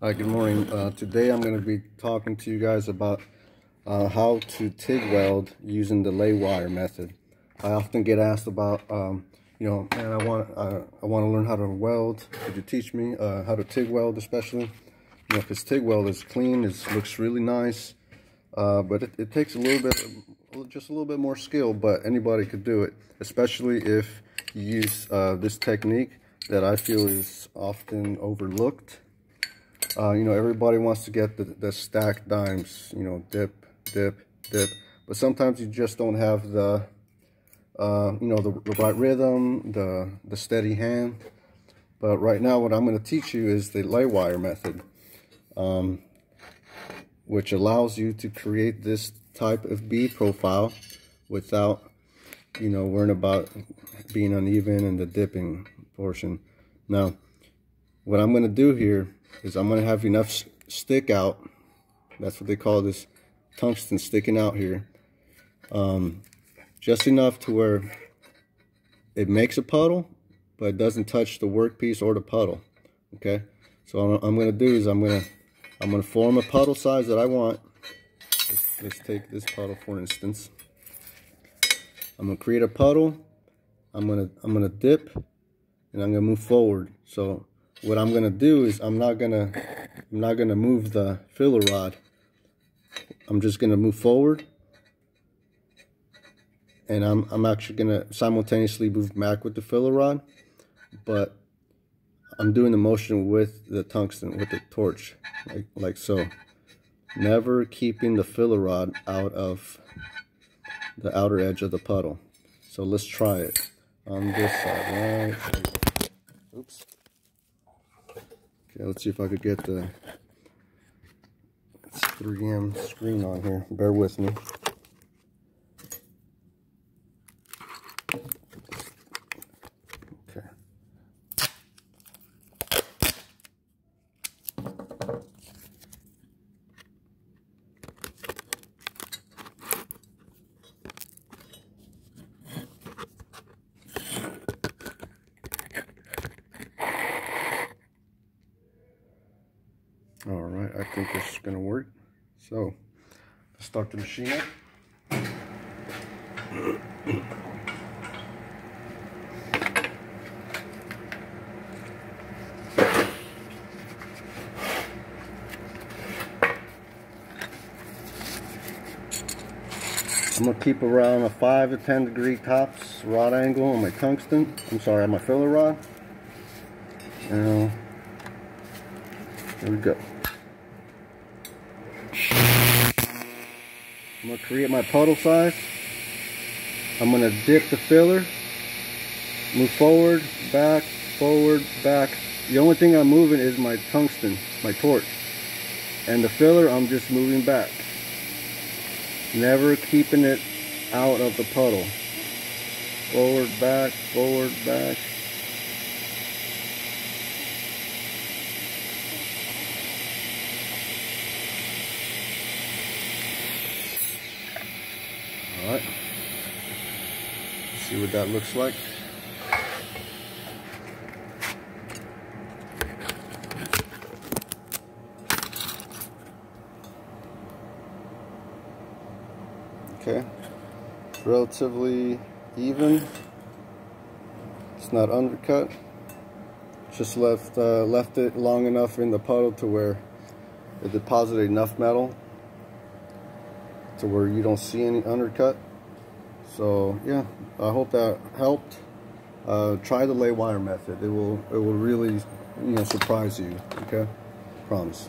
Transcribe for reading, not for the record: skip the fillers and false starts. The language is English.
Hi, good morning. Today I'm going to be talking to you guys about how to TIG weld using the lay wire method. I often get asked about, man, I want to learn how to weld. Could you teach me how to TIG weld, especially? Because TIG weld is clean, it looks really nice, but it takes just a little bit more skill. But anybody could do it, especially if you use this technique that I feel is often overlooked. Everybody wants to get the stacked dimes, dip, dip, dip. But sometimes you just don't have the right rhythm, the steady hand. But right now what I'm going to teach you is the lay wire method, which allows you to create this type of bead profile without, worrying about being uneven in the dipping portion. Now, what I'm going to do here is I'm going to have enough stick out. That's what they call this, tungsten sticking out here. Just enough to where it makes a puddle, but it doesn't touch the workpiece or the puddle. Okay, so what I'm going to do is I'm going to form a puddle size that I want. Let's take this puddle for instance. I'm going to create a puddle. I'm going to dip, and I'm going to move forward. So what I'm gonna do is I'm not gonna move the filler rod. I'm just gonna move forward, and I'm actually gonna simultaneously move back with the filler rod, but I'm doing the motion with the tungsten, with the torch, like so. Never keeping the filler rod out of the outer edge of the puddle. So let's try it on this side. Right. Oops. Okay, let's see if I could get the 3M screen on here. Bear with me. Okay. All right, I think this is going to work. So, let's start the machine up. I'm going to keep around a 5 to 10 degree tops rod angle on my tungsten. On my filler rod. Now, here we go. I'm going to create my puddle size. I'm going to dip the filler, move forward, back. The only thing I'm moving is my tungsten, my torch. And the filler, I'm just moving back. Never keeping it out of the puddle. Forward, back, forward, back. Alright, let's see what that looks like. Okay, it's relatively even. It's not undercut. Just left it long enough in the puddle to where it deposited enough metal to where you don't see any undercut. So yeah, I hope that helped. Try the lay wire method. It will really surprise you. Okay, promise.